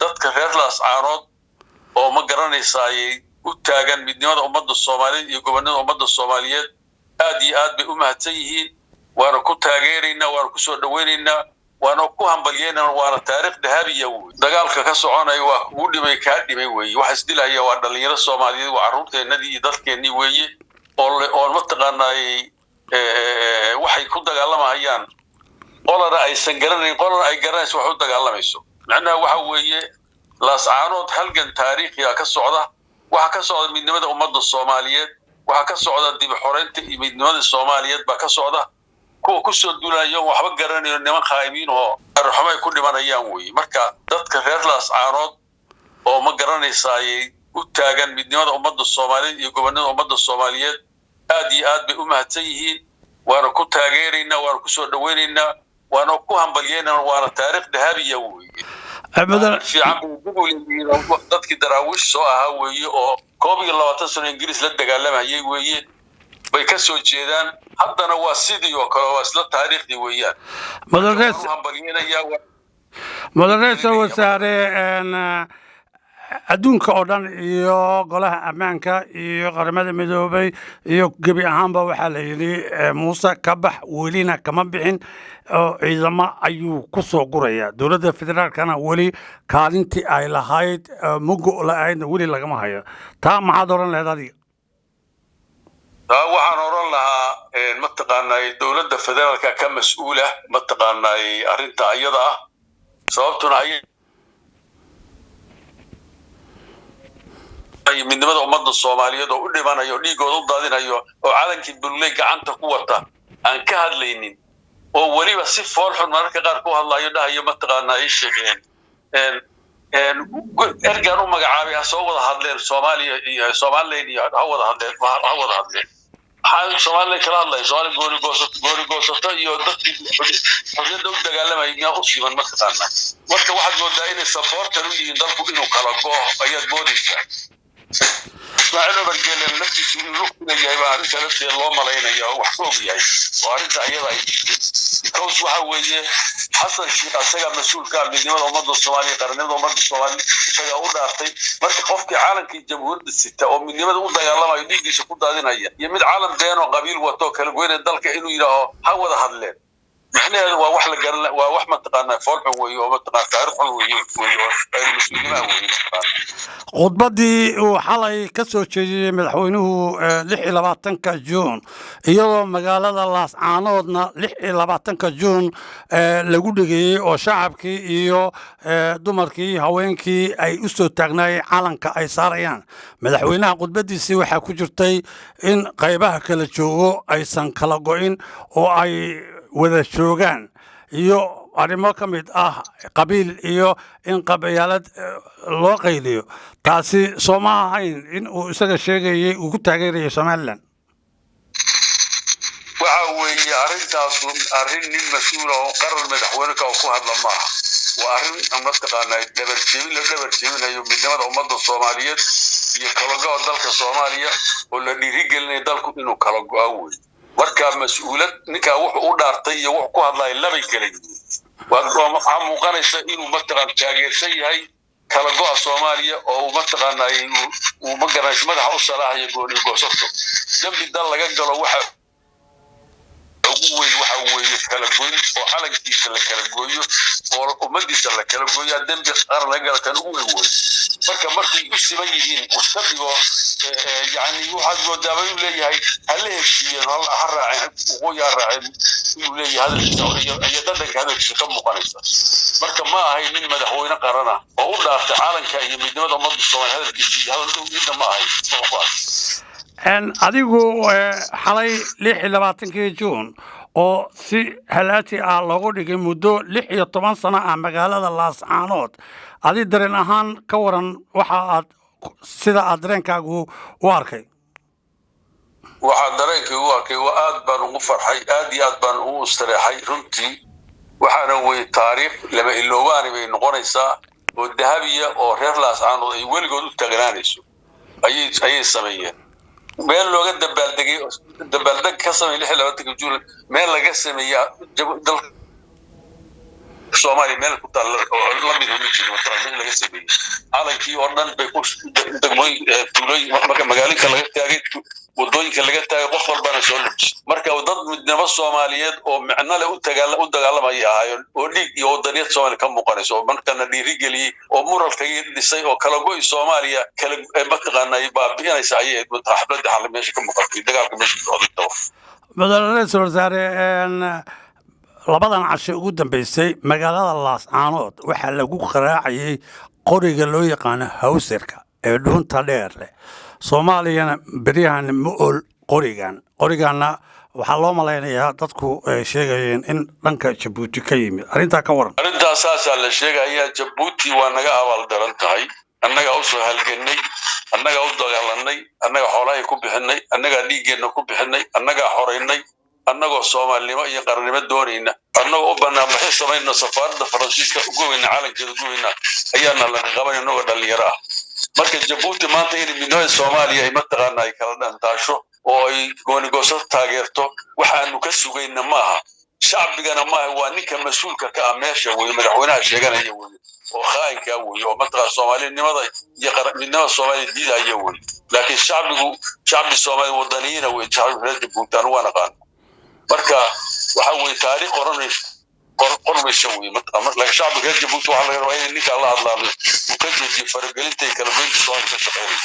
dadka reer laascaanood oo ma garanaysaa u taagan midnimada ummadda Soomaaliyeed iyo gobonada ummadda Soomaaliyeed aad iyo aad bay u mahadsan yihiin waana ku taageeraynaa waana ku soo dhaweynaynaa waana ku hambalyeynaa waana taariikh dahabiya dagaalka ka soconaya waa ugu dhimay ka dhimay weeye waxa isdilaya waa dhalinyaro Soomaaliyeed waa carruurteennadii iyo dadkeennii weeye oo ma taqaanay waxay ku dagaalamayaan qolana aysan garanayn qolana ay garanayso wax u dagaalamayso macnaha waxa weeye laascaanood halgan taariikhi ah ka socda waxa ka socda midnimada ummadda Soomaaliyeed waxa ka socda dib u xoreynta midnimada Soomaaliyeed ba ka socda kuwa ku soo duulayo waxba garanayo niman qaayimiin oo arxamay ku dhimanayaan weeye marka dadka reer laascaanood oo ma garanaysaa u taagan midnimada ummadda Soomaaliyeed iyo gobonada ummadda Soomaaliyeed aad iyo aad bay u mahadsan yihiin waana ku taageeraynaa waana ku soo dhaweynaynaa waana ku hambalyeynaa waana taariikh dahabiya weeye أبدا في عام بقول dadkii daraawish soo ahaa weeye oo 12 sano Ingiriis la dagaalamay weeye bay ka soo jeedaan haddana waa sidii oo kale waa isla taariikhdii weeyaan مدرس وسارة adduunka oo dhan iyo golaha ammaanka iyo qaramada midoobay iyo gebi ahaanba waxaa la yidhi muuse ka bax welina kama bixin oo ciidamo ayuu ku soo guraya dowladda federaalkana weli kaalintii ay lahayd mugo la-aydna weli lagama hayo taa maxaad oran lahayd adiga waxaan oran lahaa mataqaanay dowladda federaalka ka mas'uula mataqaanay arrinta ayada ah sababtuna ay midnimada ummadda Soomaaliyeed oo u dhimanayo dhiigooda u daadinayo oo calankii bulay gacanta ku wata aan ka hadlaynin oo waliba si fool xun mararka qaar ku hadlayo dhahayo mataqaanaa ay sheegeen ergaan u magacaabay soo wada hadleen Soomaaliya iyo Soomaaliland iyo wada hadleen waxaan Soomaaliland kala hadlay Soomaali goori goosato iyo dadkii xorriyadda u dagaalamay miyaa u siiban mataqaanaa marka waxaad moodaa inay supporter u yihiin dalku inuu kala go'o ayaad moodaysaa ismaaciil Umar Geele naftiisu inuu leeyahay baa arrinta lafteeda loo malaynayo wax fog yahay oo arrinta ayada ay koos waxa weeye xasan sheekh asaga mas'uulka midnimada ummadda Soomaaliyeed qaranimada ummadda Soomaaliyeed isaga u dhaartay marka qofkii caalamkii jamhuuriyadda sita oo midnimada u dagaalamayo dhiiggiisa ku daadinaya iyo mid caalam been oo qabiil wato kala goynay dalka inuu yiraahdo ha wada hadleen معناه واحد قال واحد متقنا فرح ومتقنا تعرف خطبتي وحلي كسو شيء مدحوينه لحي لباتنك جون إيوه مقالة laascaanoodna 26 juun lagu dhigay oo shacabkii iyo dumarkii haweenkii ay u soo taagnay calanka ay saarayaan madaxweynaha khudbadiisii waxa ku jirtay in qaybaha kala joogo aysan kala go'in oo ay wada joogaan iyo arrimo ka mid ah qabiil iyo in qabyaalad loo qayliyo taasi Soomaa ahayn in uu isaga sheegayay uu ku taageerayo Somaliland waxa weeye arrintaas arrin nin mas'uul oo qaran madaxweynaha oo ku hadla ma waa arrin mataqaanay dabarjeebinayo midnimada ummadda Soomaaliyeed iyo kala go'o dalka Soomaaliya oo la dhiirigelinayo dalku inuu kala go'o marka mas'uulad ninka wuxuu u dhaartay iyo wuxuu ku hadlay laba kale waa muuqanaysa inuu mataqaan taageersan yahay kala go'a Soomaaliya oo mataqaanay uu magaranaysa madaxa u salaaxay gooni goosato dambi dal laga galo waxa waxa weeye kala goyn oo calankiisa la kala gooyo oo ummadiisa la kala gooyo dambi qaran laga galo kan ugu weyn marka markay u siban yihiin ustadigo يعني واحد قدامي يقول لي هاي هل هي هل حرع ويا راعي يقول لي هذا يدلك هذا الشيء كم مقارنة مركب ما هي من مدحونا قرنا وأقول له تعالى كي من دون ما تصور هذا الشيء هذا جدا ما هي أن أديكو حالي 26 جون oo si halaati ah loogu dhigay muddo 16 sano ah magaalada laascaanood adi dareen ahaan ka waran waxa aad sida aad dareenkaagu u arkay waxa dareenkii u arkay waa aad baan ugu farxay aad iyo aad baan ugu istiraxay runtii waxaana way taariikh lama iloobaani bay noqonaysaa oo dahabiya oo reer laascaanood ay weligood u taagnaanayso ayay sameeyeen meel looga dabaaldeg ka sameeyay 26 juun meel laga sameeyay dalka Soomaali meel ku taal la mid u jiro tareen laga sameeyay calankii oo dhan bay ku degmooyin tuulooyin marka magaalada laga taagay wadooyinka laga taagay qof walbana soo lubis marka dad midnimo Soomaaliyeed oo macna leh u dagaalamaya ahaayeen oo dhiig iyo wadaniyad Soomaali ka muuqanayso markana dhiirigeliyay oo muralka dhisay oo kala go'ay Soomaaliya kala mataqaanay baabiinaysa ayay xafladda xal meesha ka muuqatay dagaalka meesha ka socdo madaxweyne wasaare labadan casho ugu dambeysay magaalada Laascaanood waxa lagu qaraacayay qoriga loo yaqaan hawsarka ee dhuunta dheer leh Soomaaliyana bariyahan muul qorigaana waxaa loo malaynayaa dadku ay sheegayeen in dhanka Djibouti ka yimid arinta ka waran arintaas la sheegaya Djibouti waa naga abaal daran tahay annaga u soo halganay annaga u dagaalanay annaga xoolahay ku bixinay annaga dhiigeena ku bixinay annaga xoreynay annagoo Soomaalnimo iyo qarannimo doonayna annagoo u banaanbaxay sameeyna safaarada Faransiiska ugu weyn caalamkeeda ugu weyn ayaana la qabanayno dhalinyaro ah marka Djibouti maanta in midnimada Soomaaliya ay mataqaanay kala dhantaasho oo ay goonigoosad taageerto waxaanu ka sugayna maaha shacbigana maaha waa ninka mas'uulka ka ah meesha weey madaxweynaha sheeganaya weey oo khaainka weey oo mataqaan Soomaalinimada iyo qarannimada Soomaaliya diidaya weey laakiin shacbi Soomaali wadaniina weey shacbiga Djibouti waa naqaan marka waxa weey taariikh qormaysa weey mataqaan la shacbiga Djibouti waxa laga rabaa in ninka la hadlayo uu ka joojiyo faragelinta kala duwan Soomaaliya ka shaqeeyo